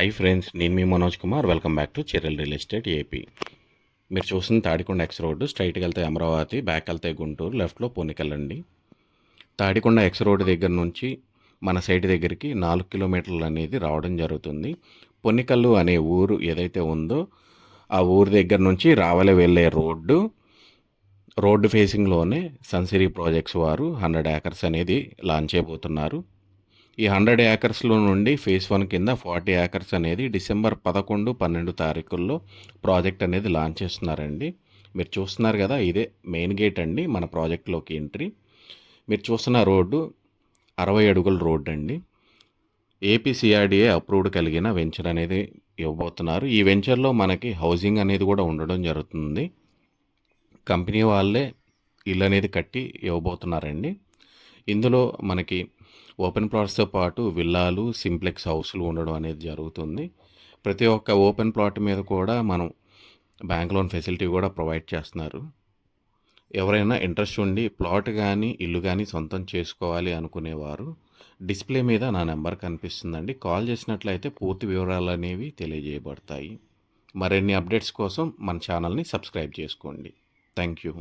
High friends, నేను మీ Manoj Kumar. Welcome back to చెర్రల్ రియల్ ఎస్టేట్ ఏపీ. మీరు చూసిన తాడికొండ ఎక్స్ రోడ్డు స్ట్రైట్కి వెళ్తే అమరావతి, బ్యాక్ వెళ్తే గుంటూరు, లెఫ్ట్లో పొన్నికల్లండి. తాడికొండ ఎక్స్ రోడ్డు దగ్గర నుంచి మన సైడ్ దగ్గరికి 4 కిలోమీటర్లు అనేది రావడం జరుగుతుంది. పొన్నికల్లు అనే ఊరు ఏదైతే ఉందో ఆ ఊరు దగ్గర నుంచి రావలి వెళ్ళే రోడ్డు ఫేసింగ్లోనే సన్సిరీ ప్రాజెక్ట్స్ వారు 100 ఏకర్స్ అనేది లాంచ్ చేయబోతున్నారు. ఈ 100 ఏకర్స్లో నుండి ఫేజ్ 1 కింద 40 ఏకర్స్ అనేది డిసెంబర్ 11, 12 తారీఖుల్లో ప్రాజెక్ట్ అనేది లాంచ్ చేస్తున్నారండి. మీరు చూస్తున్నారు కదా, ఇదే మెయిన్ గేట్ అండి మన ప్రాజెక్ట్లోకి ఎంట్రీ. మీరు చూస్తున్న రోడ్డు 60 అడుగుల రోడ్డు అండి. ఏపీసీఆర్డీఏ అప్రూవ్డ్ కలిగిన వెంచర్ అనేది ఇవ్వబోతున్నారు. ఈ వెంచర్లో మనకి హౌసింగ్ అనేది కూడా ఉండడం జరుగుతుంది. కంపెనీ వాళ్ళే ఇల్లు అనేది కట్టి ఇవ్వబోతున్నారండి. ఇందులో మనకి ఓపెన్ ప్లాట్స్తో పాటు విల్లాలు, సింప్లెక్స్ హౌస్లు ఉండడం అనేది జరుగుతుంది. ప్రతి ఒక్క ఓపెన్ ప్లాట్ మీద కూడా మనం బ్యాంక్ లోన్ ఫెసిలిటీ కూడా ప్రొవైడ్ చేస్తున్నారు. ఎవరైనా ఇంట్రెస్ట్ ఉండి ప్లాట్ కానీ ఇల్లు కానీ సొంతం చేసుకోవాలి అనుకునేవారు డిస్ప్లే మీద నా నెంబర్ కనిపిస్తుందండి. కాల్ చేసినట్లయితే పూర్తి వివరాలు అనేవి తెలియజేయబడతాయి. మరిన్ని అప్డేట్స్ కోసం మన ఛానల్ని సబ్స్క్రైబ్ చేసుకోండి. Thank you.